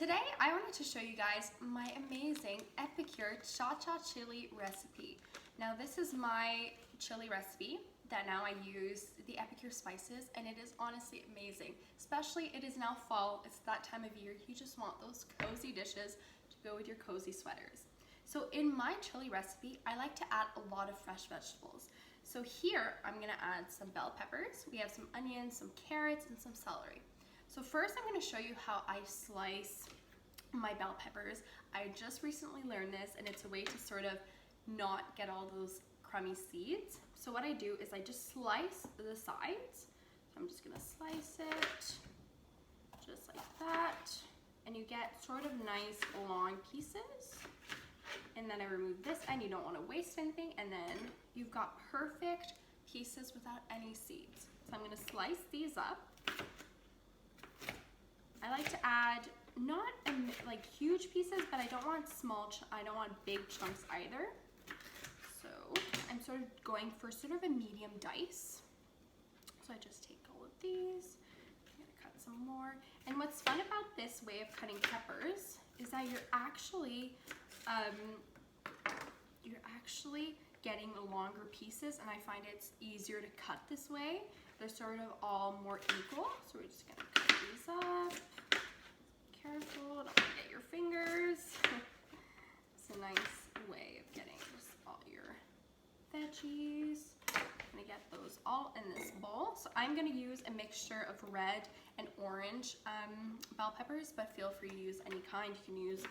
Today I wanted to show you guys my amazing Epicure cha-cha chili recipe. Now this is my chili recipe that now I use the Epicure spices, and it is honestly amazing. Especially it is now fall, it's that time of year, you just want those cozy dishes to go with your cozy sweaters. So in my chili recipe, I like to add a lot of fresh vegetables. So here I'm gonna add some bell peppers, we have some onions, some carrots, and some celery. So first I'm going to show you how I slice my bell peppers. I just recently learned this, and it's a way to sort of not get all those crummy seeds. So what I do is I just slice the sides. So I'm just going to slice it just like that, and you get sort of nice long pieces. And then I remove this end, you don't want to waste anything, and then you've got perfect pieces without any seeds. So I'm going to slice these up. I like to add not like huge pieces, but I don't want I don't want big chunks either. So I'm sort of going for sort of a medium dice. So I just take all of these, I'm gonna cut some more. And what's fun about this way of cutting peppers is that you're actually getting the longer pieces, and I find it's easier to cut this way. They're sort of all more equal. So we're just gonna cut these up. Careful, don't forget your fingers. It's a nice way of getting just all your veggies. I'm gonna get those all in this bowl. So I'm gonna use a mixture of red and orange bell peppers, but feel free to use any kind. You can use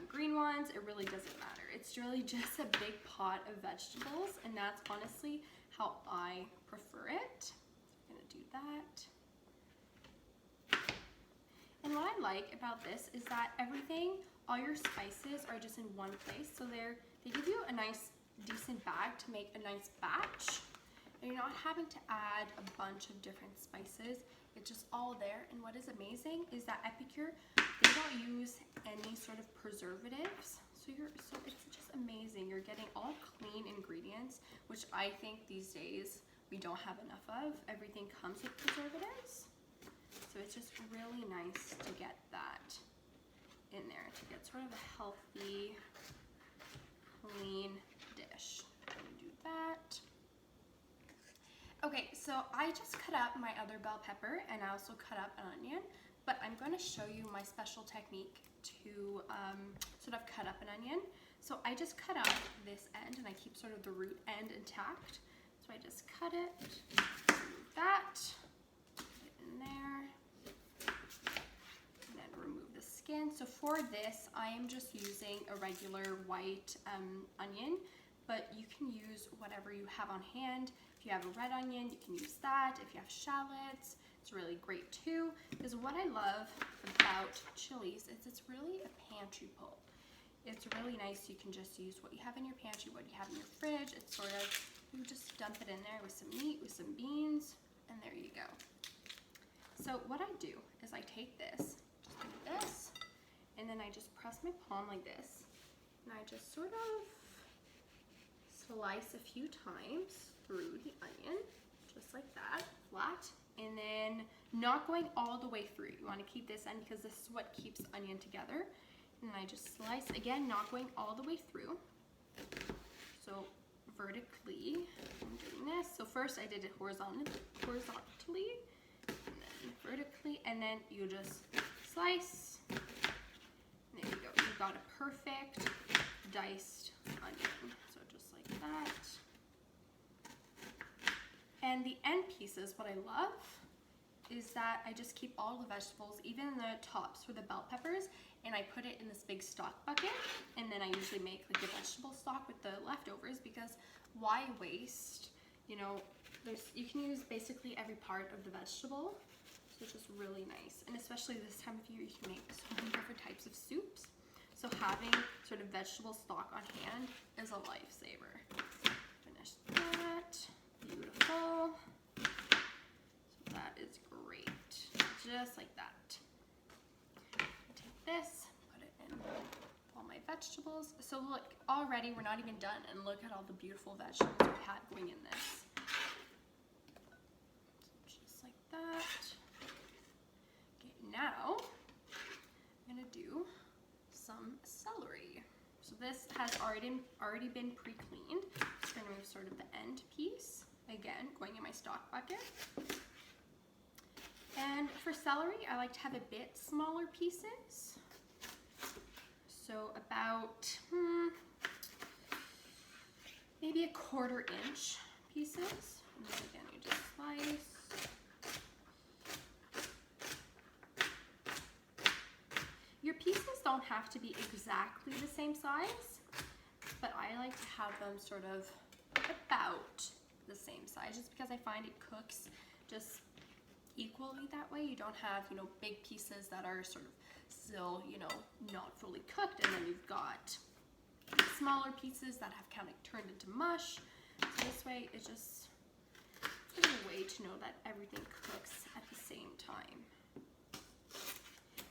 green ones, it really doesn't matter. It's really just a big pot of vegetables, and that's honestly how I prefer it. I'm gonna do that. And what I like about this is that everything, all your spices are just in one place. So they give you a nice, decent bag to make a nice batch. And you're not having to add a bunch of different spices. It's just all there. And what is amazing is that Epicure, they don't use any sort of preservatives. So it's just amazing. You're getting all clean ingredients, which I think these days we don't have enough of. Everything comes with preservatives. So it's just really nice to get that in there, to get sort of a healthy, clean dish. I'm gonna do that. Okay, so I just cut up my other bell pepper, and I also cut up an onion, but I'm gonna show you my special technique to sort of cut up an onion. So I just cut out this end, and I keep sort of the root end intact. So I just cut it, remove that, put it in there. So for this, I am just using a regular white onion, but you can use whatever you have on hand. If you have a red onion, you can use that. If you have shallots, it's really great too. Because what I love about chilies is it's really a pantry pull. It's really nice. You can just use what you have in your pantry, what you have in your fridge. It's sort of, you just dump it in there with some meat, with some beans, and there you go. So what I do is I take this, just like this, and then I just press my palm like this, and I just sort of slice a few times through the onion, just like that, flat, and then not going all the way through. You want to keep this end because this is what keeps the onion together. And I just slice, again, not going all the way through. So vertically, I'm doing this. So first I did it horizontally, and then vertically, and then you just slice. There you go, you've got a perfect diced onion. So just like that. And the end pieces, what I love is that I just keep all the vegetables, even the tops for the bell peppers, and I put it in this big stock bucket, and then I usually make like a vegetable stock with the leftovers, because why waste? You know, you can use basically every part of the vegetable. So it's just really nice, and especially this time of year, you can make so many different types of soups. So having sort of vegetable stock on hand is a lifesaver. Finish that, beautiful. So that is great, just like that. Take this, put it in all my vegetables. So look, already we're not even done, and look at all the beautiful vegetables we had going in this. Just like that. Now, I'm gonna do celery. So this has already been pre-cleaned. Just gonna remove sort of the end piece. Again, going in my stock bucket. And for celery, I like to have a bit smaller pieces. So about maybe a 1/4 inch pieces. And then again, you just slice. Your pieces don't have to be exactly the same size, but I like to have them sort of about the same size, just because I find it cooks just equally that way. You don't have, you know, big pieces that are sort of still, you know, not fully cooked, and then you've got smaller pieces that have kind of turned into mush. So this way, it's just sort of a way to know that everything cooks at the same time.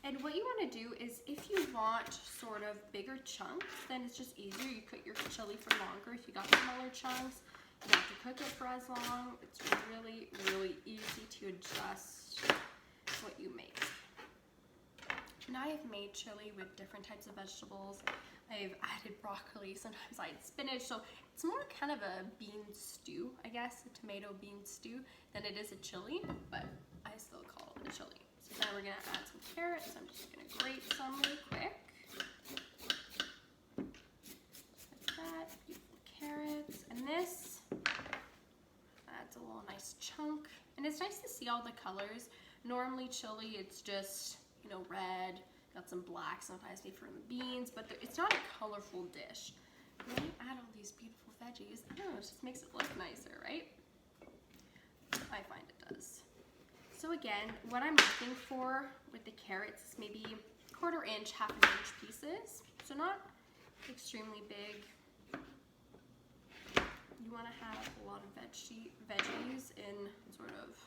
And what you want to do is, if you want sort of bigger chunks, then it's just easier. You cook your chili for longer. If you got smaller chunks, you don't have to cook it for as long. It's really, really easy to adjust what you make. And I have made chili with different types of vegetables. I've added broccoli, sometimes I add spinach. So it's more kind of a bean stew, I guess, a tomato bean stew, than it is a chili, but I still call it a chili. So now we're gonna add some carrots. I'm just gonna grate some really quick. Like that, beautiful carrots. And this adds a little nice chunk. And it's nice to see all the colors. Normally chili, it's just, you know, red, got some black, sometimes made from the beans, but it's not a colorful dish. When you add all these beautiful veggies, I don't know, it just makes it look nicer, right? I find it does. So again, what I'm looking for with the carrots is maybe 1/4 inch, 1/2 inch pieces. So not extremely big. You want to have a lot of veggies in sort of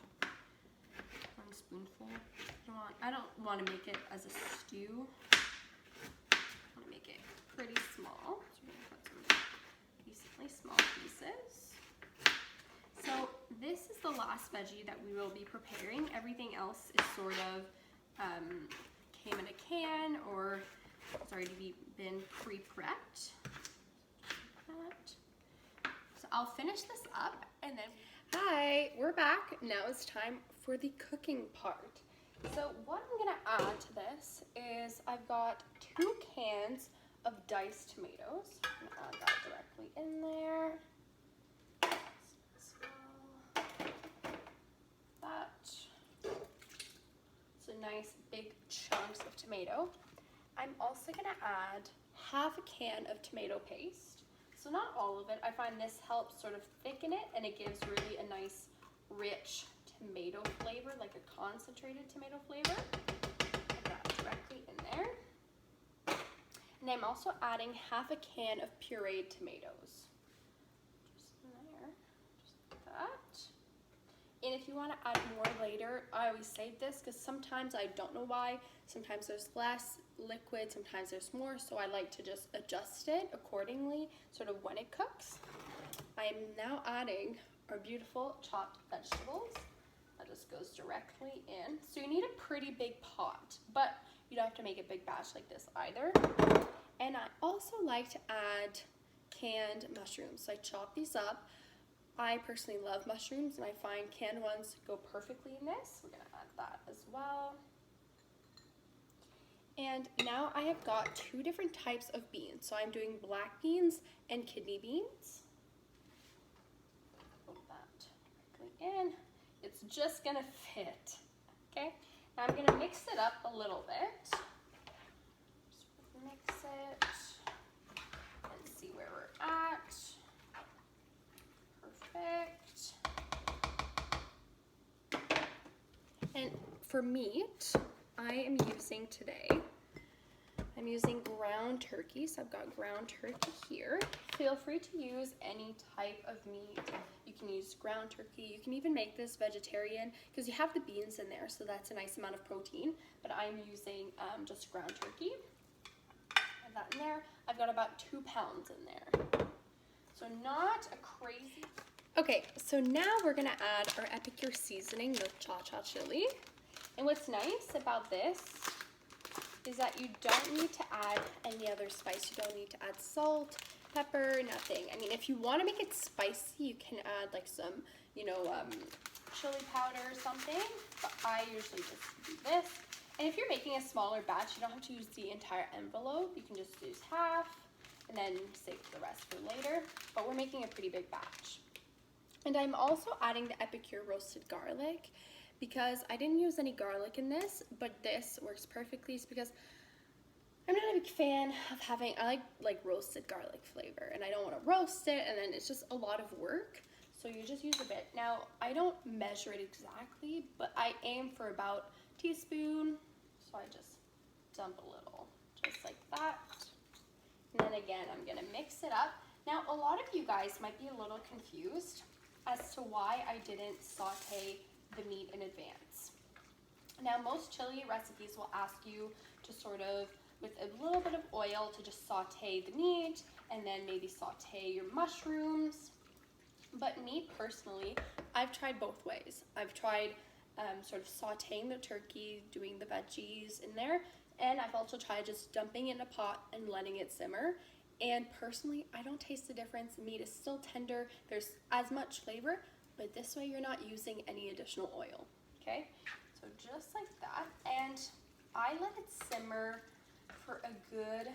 1 spoonful. I don't want to make it as a stew. I want to make it pretty small. So we're going to put some decently small pieces. So this is the last veggie that we will be preparing. Everything else is sort of came in a can, or it's already been pre-prepped. So I'll finish this up and then... Hi, we're back. Now it's time for the cooking part. So what I'm gonna add to this is I've got 2 cans of diced tomatoes. I'm gonna add that directly in there. So nice big chunks of tomato. I'm also gonna add 1/2 can of tomato paste. So not all of it. I find this helps sort of thicken it, and it gives really a nice rich tomato flavor, like a concentrated tomato flavor. Put that directly in there. And I'm also adding 1/2 can of pureed tomatoes. Just in there, just like that. And if you want to add more later, I always save this because sometimes I don't know why. Sometimes there's less liquid, sometimes there's more, so I like to just adjust it accordingly, sort of when it cooks. I am now adding our beautiful chopped vegetables. That just goes directly in. So you need a pretty big pot, but you don't have to make a big batch like this either. And I also like to add canned mushrooms. So I chop these up. I personally love mushrooms, and I find canned ones go perfectly in this. We're gonna add that as well. And now I have got 2 different types of beans. So I'm doing black beans and kidney beans. Put that directly in. It's just gonna fit, okay? Now I'm gonna mix it up a little bit. Just mix it and see where we're at. Perfect. And for meat, I am using today, I'm using ground turkey. So I've got ground turkey here. Feel free to use any type of meat. You can use ground turkey. You can even make this vegetarian because you have the beans in there, so that's a nice amount of protein. But I'm using just ground turkey. Add that in there. I've got about 2 pounds in there. So not a crazy... Okay, so now we're gonna add our Epicure seasoning, the cha-cha chili. And what's nice about this is that you don't need to add any other spice. You don't need to add salt, pepper, nothing. I mean, if you want to make it spicy, you can add like some, you know, chili powder or something, but I usually just do this. And if you're making a smaller batch, you don't have to use the entire envelope. You can just use half and then save the rest for later, but we're making a pretty big batch. And I'm also adding the Epicure roasted garlic because I didn't use any garlic in this, but this works perfectly. It's because I'm not a big fan of having, I like roasted garlic flavor, and I don't want to roast it, and then it's just a lot of work. So you just use a bit. Now, I don't measure it exactly, but I aim for about a teaspoon. So I just dump a little, just like that. And then again, I'm gonna mix it up. Now, a lot of you guys might be a little confused as to why I didn't saute the meat in advance. Now, most chili recipes will ask you to sort of, with a little bit of oil, to just saute the meat and then maybe saute your mushrooms. But me personally, I've tried both ways. I've tried sort of sauteing the turkey, doing the veggies in there, and I've also tried just dumping it in a pot and letting it simmer. And personally, I don't taste the difference. Meat is still tender. There's as much flavor, but this way you're not using any additional oil, okay? So just like that, and I let it simmer for a good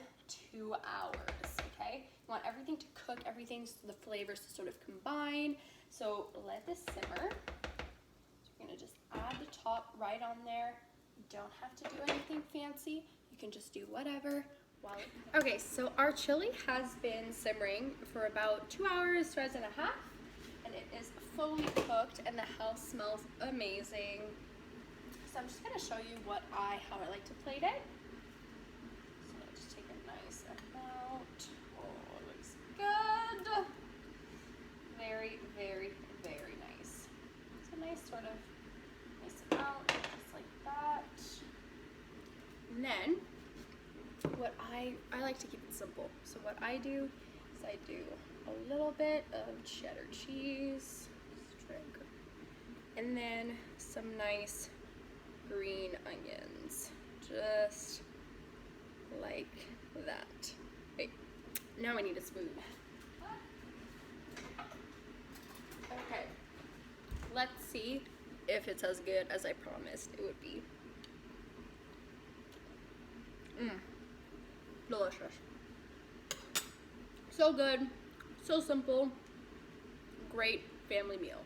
2 hours, okay? You want everything to cook, everything, so the flavors to sort of combine. So let this simmer. So you're gonna just add the top right on there. You don't have to do anything fancy. You can just do whatever. Okay, so our chili has been simmering for about 2 hours, 2 hours and a half, and it is fully cooked, and the house smells amazing. So I'm just gonna show you how I like to plate it. So I'll just take a nice amount. Oh, it looks good. Very, very, very nice. It's a nice sort of nice amount, just like that. And then what I like to keep it simple. So what I do is I do a little bit of cheddar cheese, and then some nice green onions, just like that. Wait, now I need a spoon. Okay, let's see if it's as good as I promised it would be. Delicious. So good, so simple, great family meal.